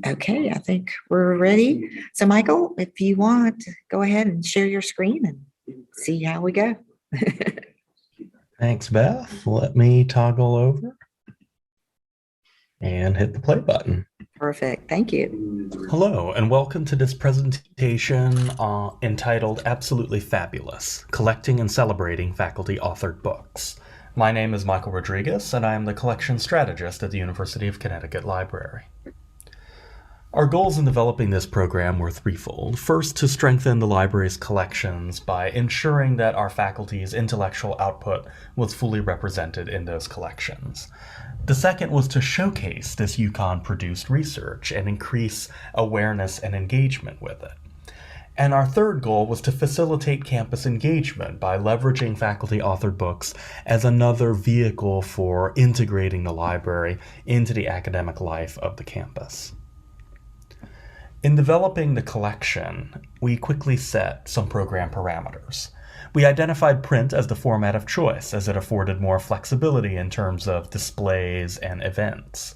Okay, I think we're ready. So Michael, if you want, go ahead and share your screen and see how we go. Thanks, Beth. Let me toggle over and hit the play button. Perfect. Thank you. Hello, and welcome to this presentation entitled Absolutely Fabulous, Collecting and Celebrating Faculty-Authored Books. My name is Michael Rodriguez, and I am the Collection Strategist at the University of Connecticut Library. Our goals in developing this program were threefold. First, to strengthen the library's collections by ensuring that our faculty's intellectual output was fully represented in those collections. The second was to showcase this UConn-produced research and increase awareness and engagement with it. And our third goal was to facilitate campus engagement by leveraging faculty-authored books as another vehicle for integrating the library into the academic life of the campus. In developing the collection, we quickly set some program parameters. We identified print as the format of choice, as it afforded more flexibility in terms of displays and events.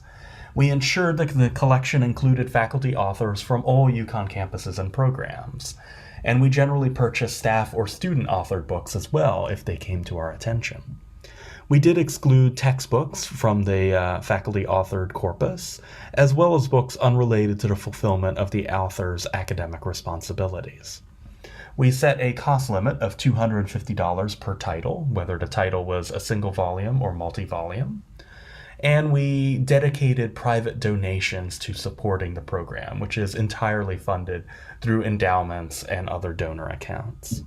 We ensured that the collection included faculty authors from all UConn campuses and programs, and we generally purchased staff or student-authored books as well if they came to our attention. We did exclude textbooks from the faculty-authored corpus, as well as books unrelated to the fulfillment of the author's academic responsibilities. We set a cost limit of $250 per title, whether the title was a single volume or multi-volume, and we dedicated private donations to supporting the program, which is entirely funded through endowments and other donor accounts.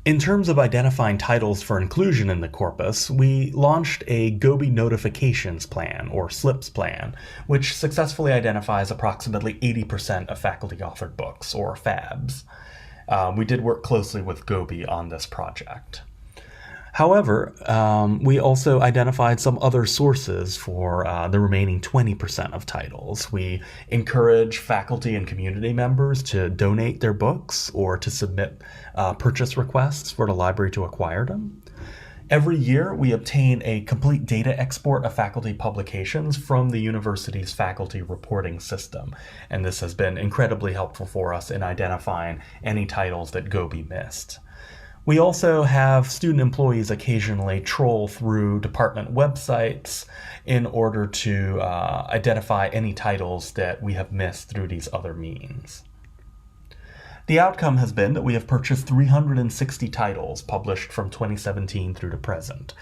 In terms of identifying titles for inclusion in the corpus, we launched a GOBI notifications plan, or SLIPS plan, which successfully identifies approximately 80% of faculty-authored books, or FABs. We did work closely with GOBI on this project. However, we also identified some other sources for the remaining 20% of titles. We encourage faculty and community members to donate their books or to submit purchase requests for the library to acquire them. Every year, we obtain a complete data export of faculty publications from the university's faculty reporting system, and this has been incredibly helpful for us in identifying any titles that GOBI missed. We also have student employees occasionally troll through department websites in order to identify any titles that we have missed through these other means. The outcome has been that we have purchased 360 titles published from 2017 through the present,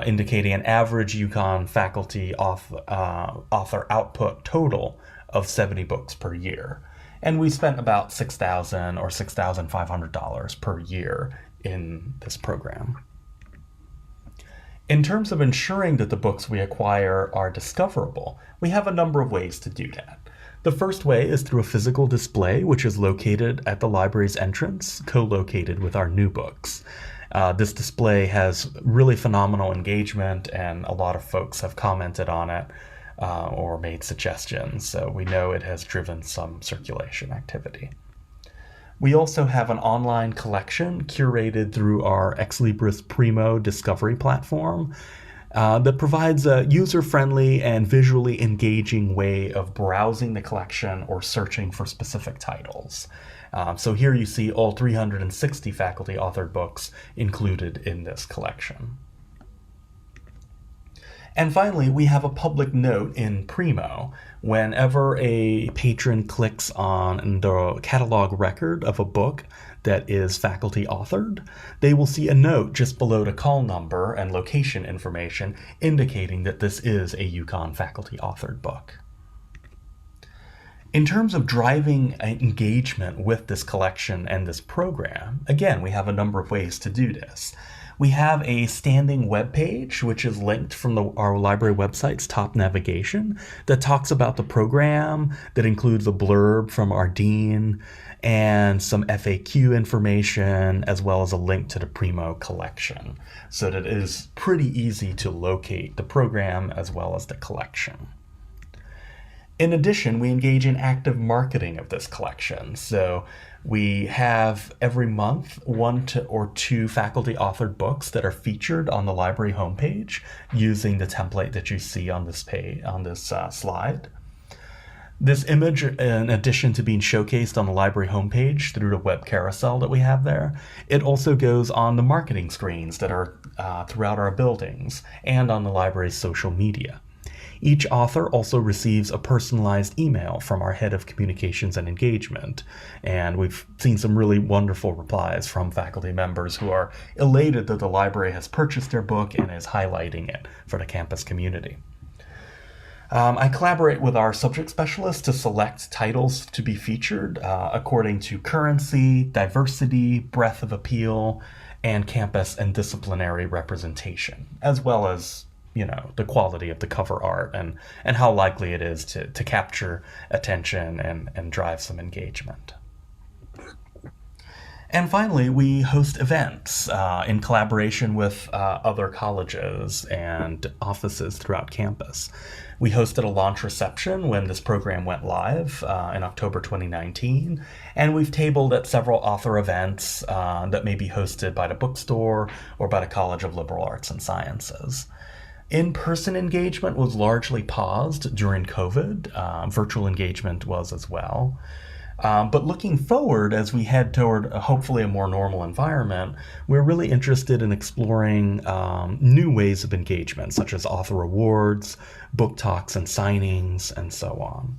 indicating an average UConn faculty author output total of 70 books per year. And we spent about $6,000 or $6,500 per year in this program. In terms of ensuring that the books we acquire are discoverable, we have a number of ways to do that. The first way is through a physical display, which is located at the library's entrance, co-located with our new books. This display has really phenomenal engagement, and a lot of folks have commented on it or made suggestions, so we know it has driven some circulation activity. We also have an online collection curated through our Ex Libris Primo discovery platform that provides a user-friendly and visually engaging way of browsing the collection or searching for specific titles. So here you see all 360 faculty-authored books included in this collection. And finally, we have a public note in Primo. Whenever a patron clicks on the catalog record of a book that is faculty authored, they will see a note just below the call number and location information indicating that this is a UConn faculty authored book. In terms of driving engagement with this collection and this program, again, we have a number of ways to do this. We have a standing web page, which is linked from our library website's top navigation, that talks about the program, that includes a blurb from our dean, and some FAQ information, as well as a link to the Primo collection, so that it is pretty easy to locate the program as well as the collection. In addition, we engage in active marketing of this collection. So we have every month or two faculty authored books that are featured on the library homepage using the template that you see on this page, on this slide. This image, in addition to being showcased on the library homepage through the web carousel that we have there, it also goes on the marketing screens that are throughout our buildings and on the library's social media. Each author also receives a personalized email from our head of communications and engagement, and we've seen some really wonderful replies from faculty members who are elated that the library has purchased their book and is highlighting it for the campus community. I collaborate with our subject specialists to select titles to be featured according to currency, diversity, breadth of appeal, and campus and disciplinary representation, as well as, you know, the quality of the cover art and how likely it is to capture attention and drive some engagement. And finally, we host events in collaboration with other colleges and offices throughout campus. We hosted a launch reception when this program went live in October 2019, and we've tabled at several author events that may be hosted by the bookstore or by the College of Liberal Arts and Sciences. In-person engagement was largely paused during COVID. Virtual engagement was as well. But looking forward, as we head toward hopefully a more normal environment, we're really interested in exploring new ways of engagement, such as author awards, book talks and signings, and so on.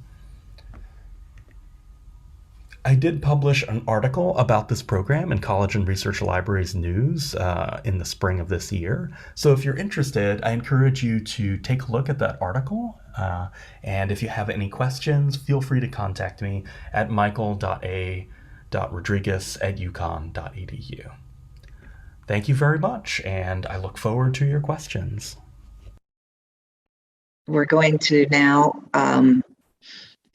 I did publish an article about this program in College and Research Libraries News in the spring of this year. So if you're interested, I encourage you to take a look at that article. And if you have any questions, feel free to contact me at michael.a.rodriguez@uconn.edu. Thank you very much, and I look forward to your questions. We're going to now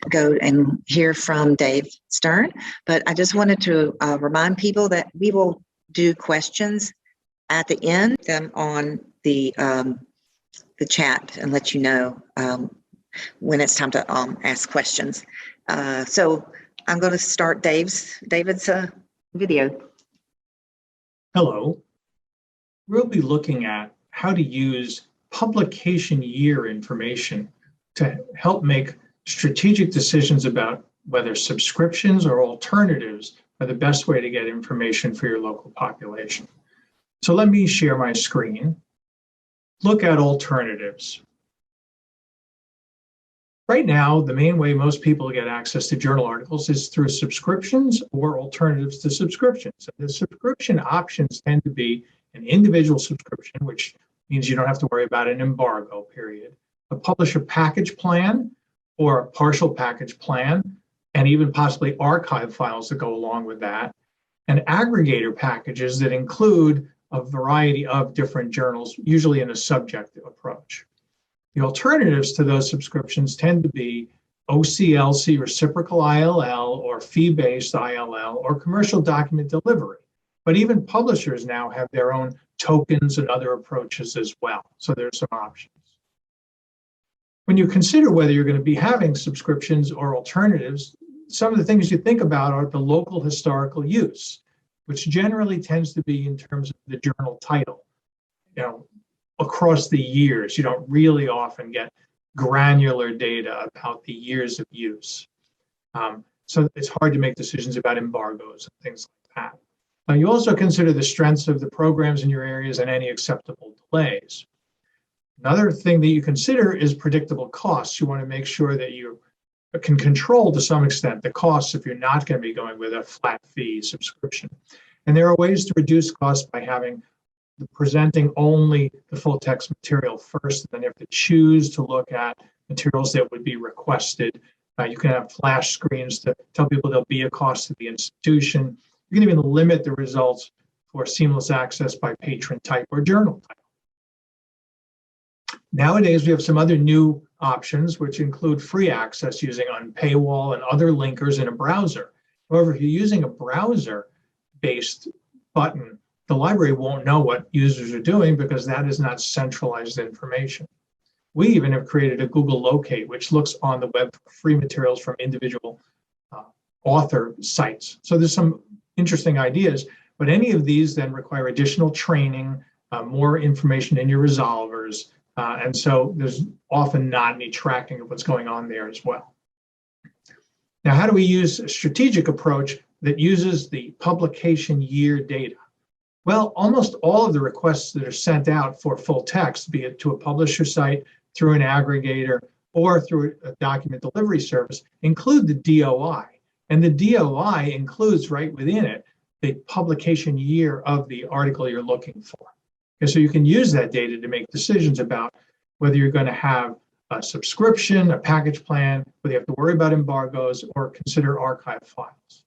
go and hear from Dave Stern, but I just wanted to remind people that we will do questions at the end on the chat and let you know when it's time to ask questions. So I'm going to start David's video. Hello. We'll be looking at how to use publication year information to help make strategic decisions about whether subscriptions or alternatives are the best way to get information for your local population. So let me share my screen. Look at alternatives. Right now, the main way most people get access to journal articles is through subscriptions or alternatives to subscriptions. So the subscription options tend to be an individual subscription, which means you don't have to worry about an embargo period, a publisher package plan or a partial package plan, and even possibly archive files that go along with that, and aggregator packages that include a variety of different journals, usually in a subjective approach. The alternatives to those subscriptions tend to be OCLC reciprocal ILL or fee-based ILL or commercial document delivery. But even publishers now have their own tokens and other approaches as well. So there's some options. When you consider whether you're going to be having subscriptions or alternatives, some of the things you think about are the local historical use, which generally tends to be in terms of the journal title. You know, across the years, you don't really often get granular data about the years of use. So it's hard to make decisions about embargoes and things like that. You also consider the strengths of the programs in your areas and any acceptable delays. Another thing that you consider is predictable costs. You want to make sure that you can control to some extent the costs if you're not going to be going with a flat fee subscription. And there are ways to reduce costs by having presenting only the full text material first, and then you have to choose to look at materials that would be requested. You can have flash screens to tell people there'll be a cost to the institution. You can even limit the results for seamless access by patron type or journal type. Nowadays, we have some other new options, which include free access using Unpaywall and other linkers in a browser. However, if you're using a browser-based button, the library won't know what users are doing because that is not centralized information. We even have created a Google Locate, which looks on the web for free materials from individual author sites. So there's some interesting ideas, but any of these then require additional training, more information in your resolvers, and so there's often not any tracking of what's going on there as well. Now, how do we use a strategic approach that uses the publication year data? Well, almost all of the requests that are sent out for full text, be it to a publisher site, through an aggregator, or through a document delivery service, include the DOI. And the DOI includes right within it the publication year of the article you're looking for. And so you can use that data to make decisions about whether you're going to have a subscription, a package plan, whether you have to worry about embargoes or consider archive files.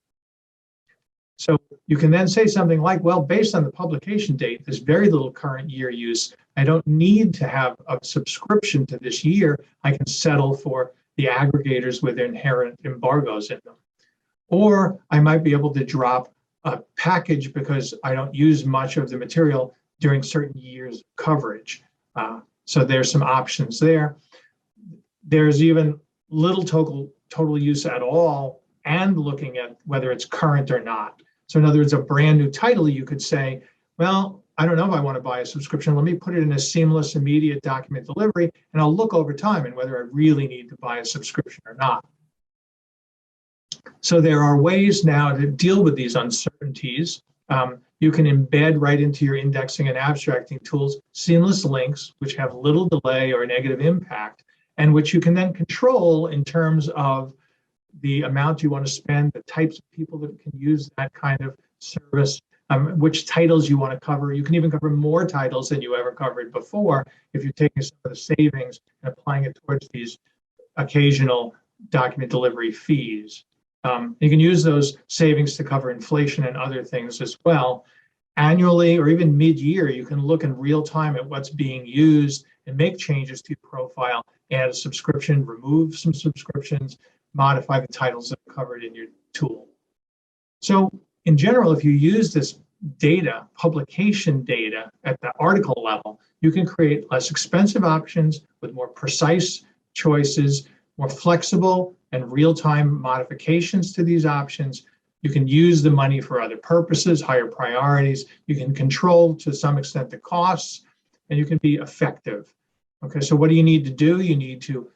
So you can then say something like, well, based on the publication date, there's very little current year use. I don't need to have a subscription to this year. I can settle for the aggregators with inherent embargoes in them. Or I might be able to drop a package because I don't use much of the material during certain years of coverage. So there's some options there. There's even little total use at all and looking at whether it's current or not. So in other words, a brand new title, you could say, well, I don't know if I want to buy a subscription. Let me put it in a seamless, immediate document delivery, and I'll look over time and whether I really need to buy a subscription or not. So there are ways now to deal with these uncertainties. You can embed right into your indexing and abstracting tools seamless links, which have little delay or negative impact, and which you can then control in terms of the amount you want to spend, the types of people that can use that kind of service, which titles you want to cover. You can even cover more titles than you ever covered before if you're taking some of the savings and applying it towards these occasional document delivery fees. You can use those savings to cover inflation and other things as well. Annually or even mid-year, you can look in real time at what's being used and make changes to your profile, add a subscription, remove some subscriptions, modify the titles that are covered in your tool. So in general, if you use this data, publication data at the article level, you can create less expensive options with more precise choices, more flexible and real-time modifications to these options. You can use the money for other purposes, higher priorities. You can control to some extent the costs, and you can be effective. Okay, so what do you need to do? You need to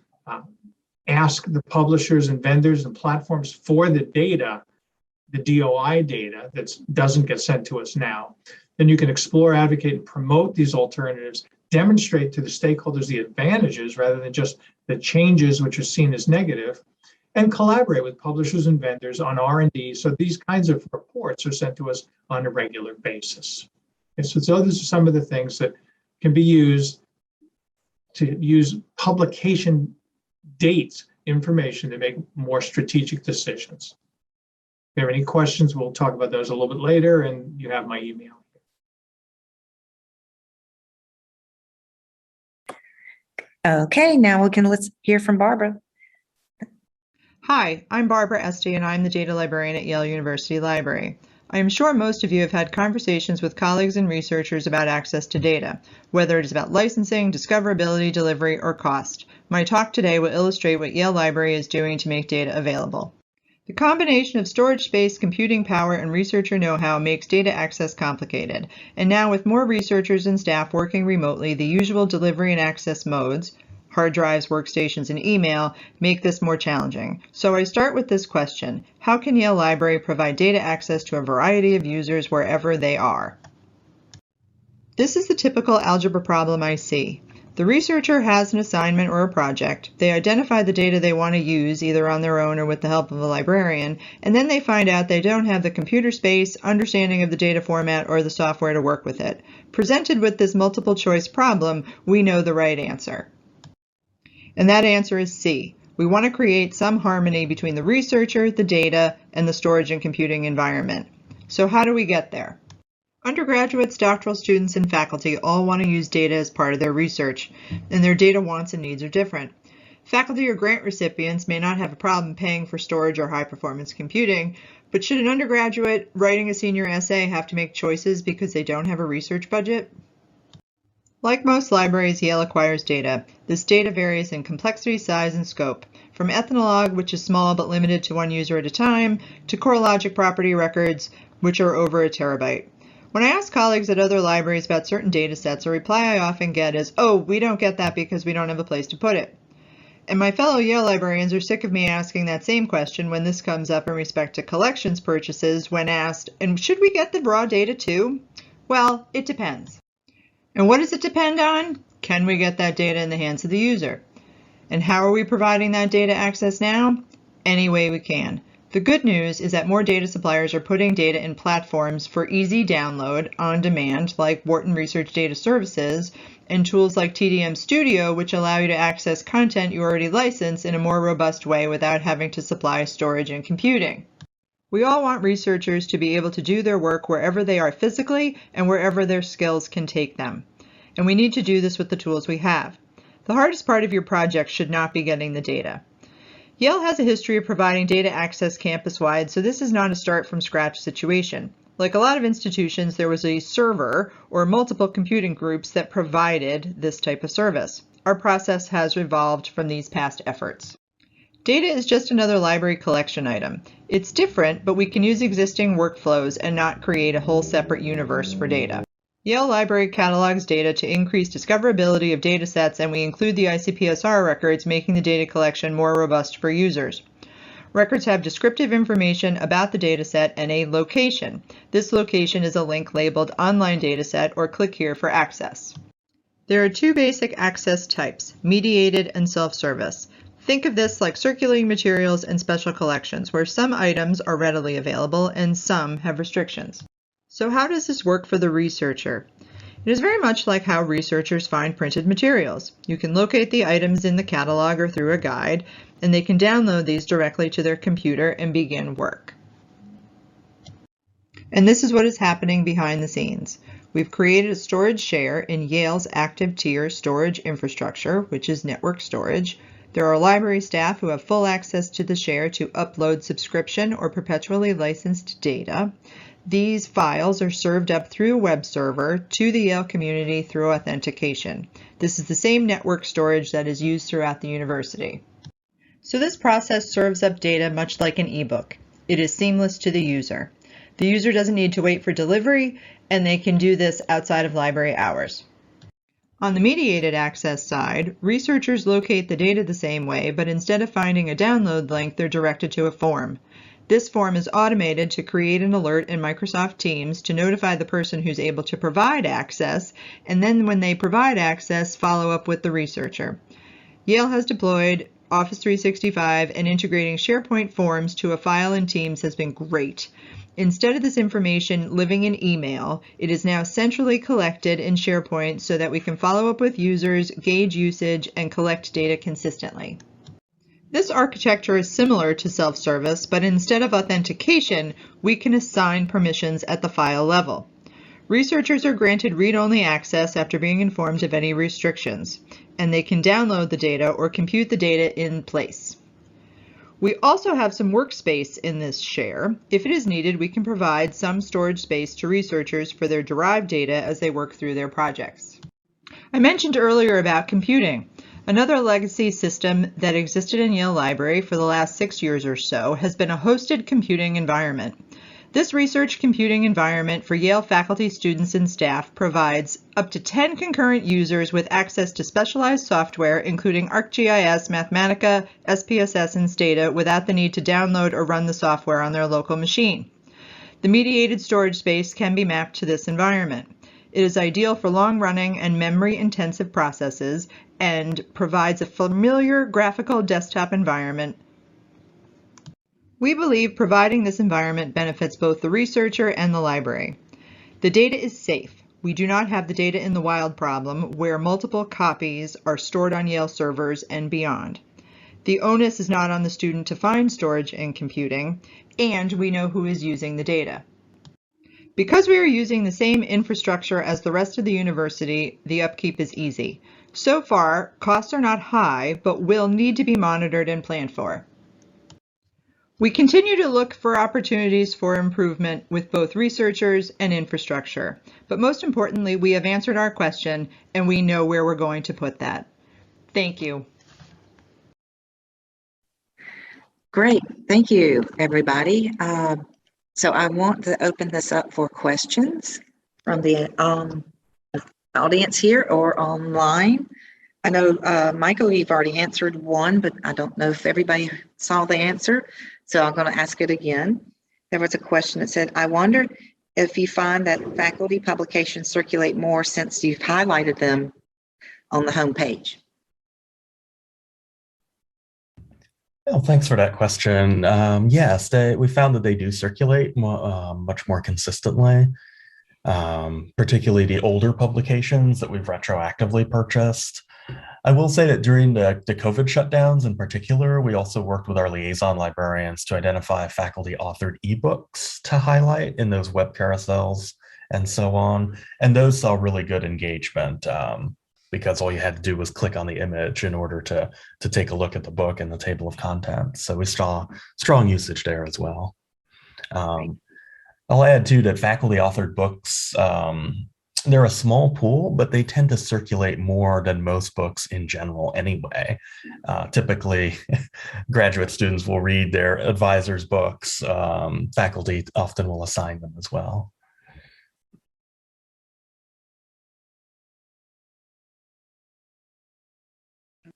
ask the publishers and vendors and platforms for the data, the DOI data that doesn't get sent to us now. Then you can explore, advocate, and promote these alternatives, demonstrate to the stakeholders the advantages rather than just the changes which are seen as negative, and collaborate with publishers and vendors on R&D so these kinds of reports are sent to us on a regular basis. And so those are some of the things that can be used to use publication dates information to make more strategic decisions. If you have any questions, we'll talk about those a little bit later, and you have my email. Okay, now let's hear from Barbara. Hi, I'm Barbara Esty, and I'm the data librarian at Yale University Library. I am sure most of you have had conversations with colleagues and researchers about access to data, whether it is about licensing, discoverability, delivery, or cost. My talk today will illustrate what Yale Library is doing to make data available. The combination of storage space, computing power, and researcher know-how makes data access complicated. And now with more researchers and staff working remotely, the usual delivery and access modes, hard drives, workstations, and email, make this more challenging. So I start with this question: how can Yale Library provide data access to a variety of users wherever they are? This is the typical algebra problem I see. The researcher has an assignment or a project. They identify the data they want to use, either on their own or with the help of a librarian, and then they find out they don't have the computer space, understanding of the data format, or the software to work with it. Presented with this multiple choice problem, we know the right answer. And that answer is C. We want to create some harmony between the researcher, the data, and the storage and computing environment. So how do we get there? Undergraduates, doctoral students, and faculty all want to use data as part of their research, and their data wants and needs are different. Faculty or grant recipients may not have a problem paying for storage or high-performance computing, but should an undergraduate writing a senior essay have to make choices because they don't have a research budget? Like most libraries, Yale acquires data. This data varies in complexity, size, and scope, from ethnologue, which is small but limited to one user at a time, to CoreLogic property records, which are over a terabyte. When I ask colleagues at other libraries about certain data sets, a reply I often get is, "Oh, we don't get that because we don't have a place to put it." And my fellow Yale librarians are sick of me asking that same question when this comes up in respect to collections purchases when asked, "And should we get the raw data too?" Well, it depends. And what does it depend on? Can we get that data in the hands of the user? And how are we providing that data access now? Any way we can. The good news is that more data suppliers are putting data in platforms for easy download on demand, like Wharton Research Data Services, and tools like TDM Studio, which allow you to access content you already license in a more robust way without having to supply storage and computing. We all want researchers to be able to do their work wherever they are physically and wherever their skills can take them. And we need to do this with the tools we have. The hardest part of your project should not be getting the data. Yale has a history of providing data access campus-wide, so this is not a start-from-scratch situation. Like a lot of institutions, there was a server or multiple computing groups that provided this type of service. Our process has evolved from these past efforts. Data is just another library collection item. It's different, but we can use existing workflows and not create a whole separate universe for data. Yale Library catalogs data to increase discoverability of data sets, and we include the ICPSR records, making the data collection more robust for users. Records have descriptive information about the data set and a location. This location is a link labeled Online Dataset or Click Here for access. There are two basic access types, mediated and self-service. Think of this like circulating materials and special collections, where some items are readily available and some have restrictions. So how does this work for the researcher? It is very much like how researchers find printed materials. You can locate the items in the catalog or through a guide, and they can download these directly to their computer and begin work. And this is what is happening behind the scenes. We've created a storage share in Yale's active tier storage infrastructure, which is network storage. There are library staff who have full access to the share to upload subscription or perpetually licensed data. These files are served up through a web server to the Yale community through authentication. This is the same network storage that is used throughout the university. So this process serves up data much like an ebook. It is seamless to the user. The user doesn't need to wait for delivery, and they can do this outside of library hours. On the mediated access side, researchers locate the data the same way, but instead of finding a download link, they're directed to a form. This form is automated to create an alert in Microsoft Teams to notify the person who's able to provide access, and then when they provide access, follow up with the researcher. Yale has deployed Office 365, and integrating SharePoint forms to a file in Teams has been great. Instead of this information living in email, it is now centrally collected in SharePoint so that we can follow up with users, gauge usage, and collect data consistently. This architecture is similar to self-service, but instead of authentication, we can assign permissions at the file level. Researchers are granted read-only access after being informed of any restrictions, and they can download the data or compute the data in place. We also have some workspace in this share. If it is needed, we can provide some storage space to researchers for their derived data as they work through their projects. I mentioned earlier about computing. Another legacy system that existed in Yale Library for the last 6 years or so has been a hosted computing environment. This research computing environment for Yale faculty, students, and staff provides up to 10 concurrent users with access to specialized software, including ArcGIS, Mathematica, SPSS, and Stata, without the need to download or run the software on their local machine. The mediated storage space can be mapped to this environment. It is ideal for long-running and memory-intensive processes and provides a familiar graphical desktop environment. We believe providing this environment benefits both the researcher and the library. The data is safe. We do not have the data in the wild problem where multiple copies are stored on Yale servers and beyond. The onus is not on the student to find storage and computing, and we know who is using the data. Because we are using the same infrastructure as the rest of the university, the upkeep is easy. So far, costs are not high, but will need to be monitored and planned for. We continue to look for opportunities for improvement with both researchers and infrastructure. But most importantly, we have answered our question and we know where we're going to put that. Thank you. Great. Thank you, everybody. So I want to open this up for questions from the audience here or online. I know, Michael, you've already answered one, but I don't know if everybody saw the answer. So I'm going to ask it again. There was a question that said, I wondered if you find that faculty publications circulate more since you've highlighted them on the homepage. Well, thanks for that question. Yes, we found that they do circulate much more consistently, particularly the older publications that we've retroactively purchased. I will say that during the COVID shutdowns in particular, we also worked with our liaison librarians to identify faculty-authored ebooks to highlight in those web carousels and so on. And those saw really good engagement because all you had to do was click on the image in order to take a look at the book and the table of contents. So we saw strong usage there as well. I'll add too that faculty-authored books, they're a small pool, but they tend to circulate more than most books in general anyway. Typically, graduate students will read their advisors' books. Faculty often will assign them as well.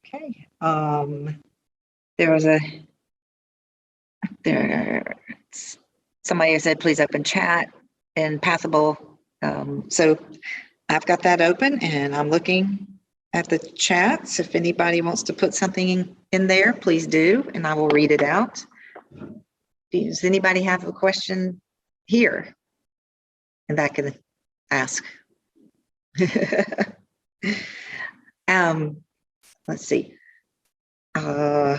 Okay. Somebody said, please open chat and Pathable. So I've got that open and I'm looking at the chats. If anybody wants to put something in there, please do, and I will read it out. Does anybody have a question here? And I can ask. Let's see. So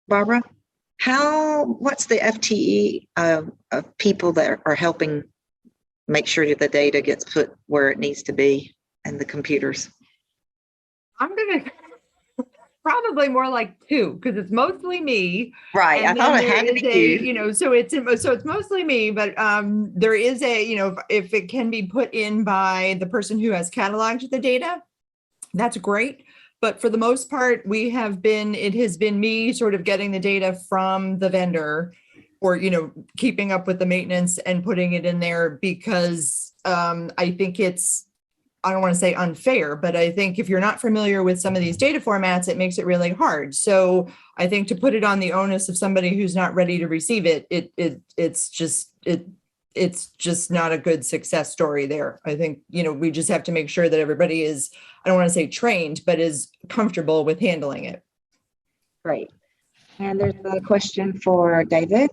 Barbara, what's the FTE of people that are helping make sure that the data gets put where it needs to be and the computers? I'm gonna probably more like 2 because it's mostly me. Right. I thought it had to be you. So it's mostly me, but there is if it can be put in by the person who has cataloged the data, that's great. But for the most part, it has been me sort of getting the data from the vendor or, keeping up with the maintenance and putting it in there because I think I don't want to say unfair, but I think if you're not familiar with some of these data formats, it makes it really hard. So I think to put it on the onus of somebody who's not ready to receive it, it's just not a good success story there. I think, we just have to make sure that everybody is, I don't want to say trained, but is comfortable with handling it. Great. And there's a question for David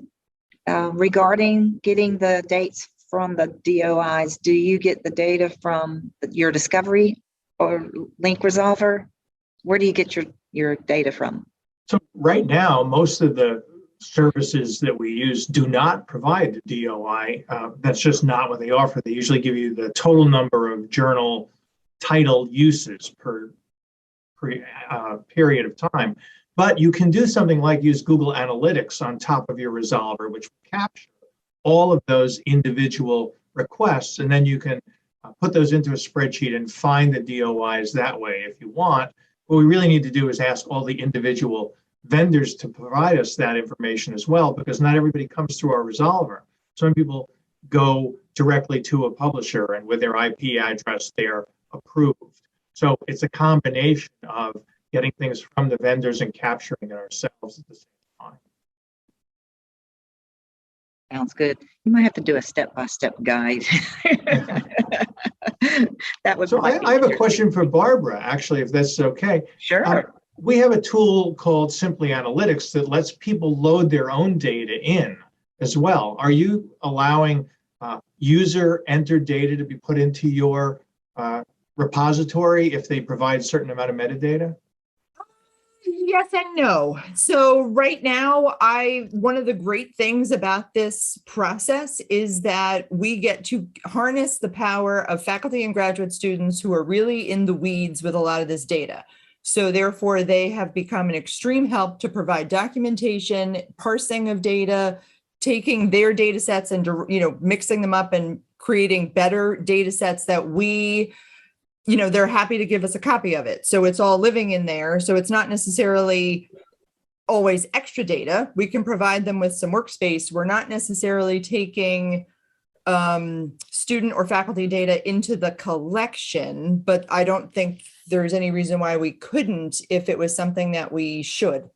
regarding getting the dates from the DOIs. Do you get the data from your Discovery or link resolver? Where do you get your data from? So right now, most of the services that we use do not provide the DOI. That's just not what they offer. They usually give you the total number of journal title uses per period of time. But you can do something like use Google Analytics on top of your resolver, which will capture all of those individual requests, and then you can put those into a spreadsheet and find the DOIs that way if you want. What we really need to do is ask all the individual vendors to provide us that information as well, because not everybody comes through our resolver. Some people go directly to a publisher and with their IP address, they're approved. So it's a combination of getting things from the vendors and capturing it ourselves at the same time. Sounds good. You might have to do a step-by-step guide. That was. So I have a question for Barbara, actually, if that's okay. Sure. We have a tool called Simply Analytics that lets people load their own data in as well. Are you allowing user-entered data to be put into your repository if they provide a certain amount of metadata? Yes and no. So right now, one of the great things about this process is that we get to harness the power of faculty and graduate students who are really in the weeds with a lot of this data. So therefore, they have become an extreme help to provide documentation, parsing of data, taking their data sets and, mixing them up and creating better data sets that we, they're happy to give us a copy of it. So it's all living in there. So it's not necessarily always extra data. We can provide them with some workspace. We're not necessarily taking student or faculty data into the collection, but I don't think there's any reason why we couldn't if it was something that we should,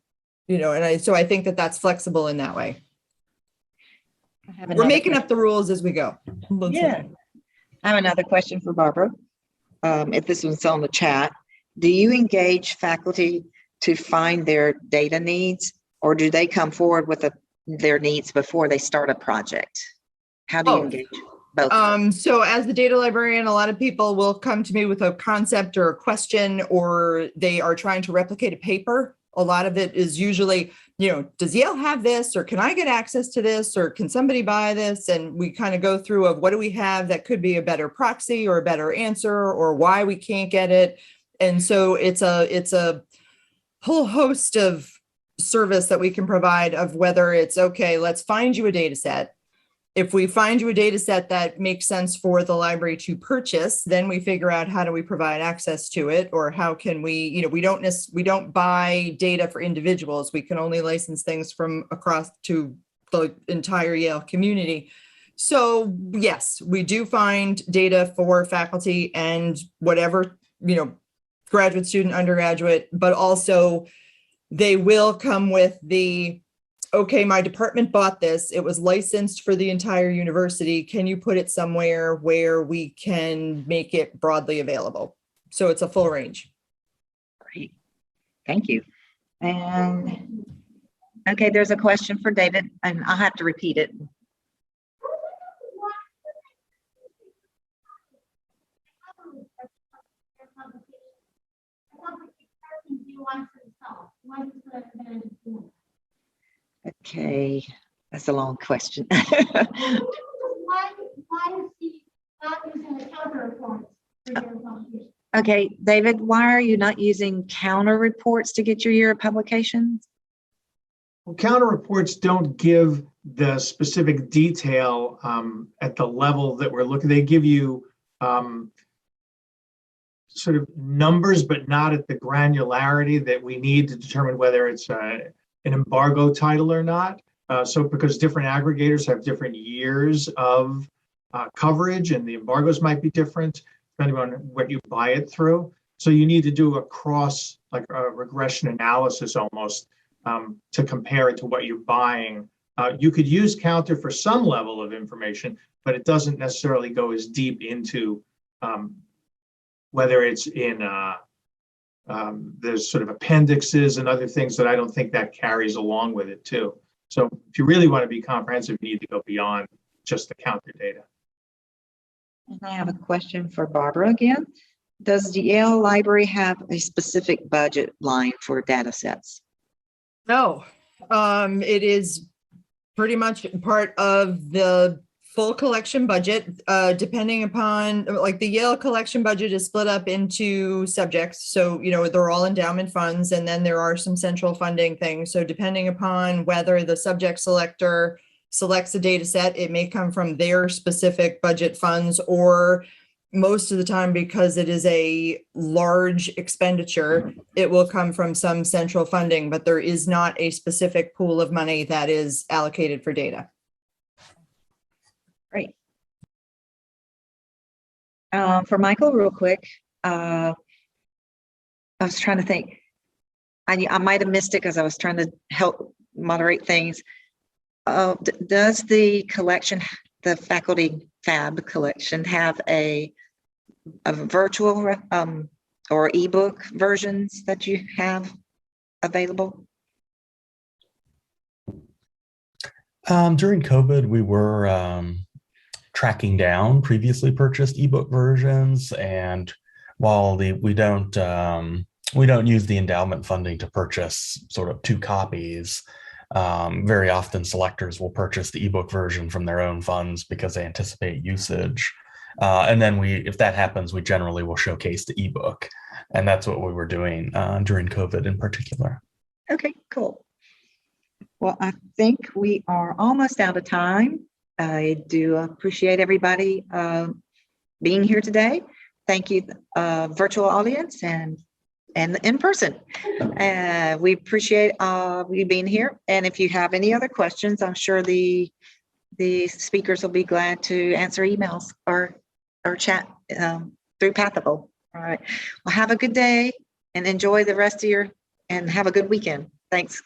so I think that that's flexible in that way. We're making up the rules as we go. Yeah. I have another question for Barbara. If this one's on the chat, do you engage faculty to find their data needs, or do they come forward with their needs before they start a project? How do you engage both? So as the data librarian, a lot of people will come to me with a concept or a question, or they are trying to replicate a paper. A lot of it is usually, does Yale have this, or can I get access to this, or can somebody buy this? And we kind of go through of what do we have that could be a better proxy or a better answer, or why we can't get it. And so it's a whole host of service that we can provide of whether it's, okay, let's find you a data set. If we find you a data set that makes sense for the library to purchase, then we figure out how do we provide access to it, or how can we, we don't buy data for individuals. We can only license things from across to the entire Yale community. So yes, we do find data for faculty and whatever, graduate student, undergraduate, but also they will come with the, okay, my department bought this. It was licensed for the entire university. Can you put it somewhere where we can make it broadly available? So it's a full range. Great. Thank you. And okay, there's a question for David, and I'll have to repeat it. Okay, that's a long question. Why is he not using the counter reports for your publication? Okay, David, why are you not using counter reports to get your year of publications? Well, counter reports don't give the specific detail at the level that we're looking. They give you sort of numbers, but not at the granularity that we need to determine whether it's an embargo title or not. So because different aggregators have different years of coverage, and the embargoes might be different depending on what you buy it through. So you need to do like a regression analysis almost to compare it to what you're buying. You could use Counter for some level of information, but it doesn't necessarily go as deep into whether it's in there's sort of appendixes and other things that I don't think that carries along with it too. So if you really want to be comprehensive, you need to go beyond just the Counter data. And I have a question for Barbara again. Does the Yale Library have a specific budget line for data sets? No, it is pretty much part of the full collection budget, depending upon, like the Yale collection budget is split up into subjects. So, they're all endowment funds, and then there are some central funding things. So depending upon whether the subject selector selects a data set, it may come from their specific budget funds, or most of the time, because it is a large expenditure, it will come from some central funding, but there is not a specific pool of money that is allocated for data. Great. For Michael, real quick, I was trying to think. I might have missed it because I was trying to help moderate things. Does the collection, the faculty FAB collection, have a virtual or ebook versions that you have available? During COVID, we were tracking down previously purchased ebook versions, and while we don't use the endowment funding to purchase sort of 2 copies, very often selectors will purchase the ebook version from their own funds because they anticipate usage. And then if that happens, we generally will showcase the ebook. And that's what we were doing during COVID in particular. Okay, cool. Well, I think we are almost out of time. I do appreciate everybody being here today. Thank you, virtual audience and in person. We appreciate you being here. And if you have any other questions, I'm sure the speakers will be glad to answer emails or chat through Pathable. All right. Well, have a good day and enjoy the rest of and have a good weekend. Thanks.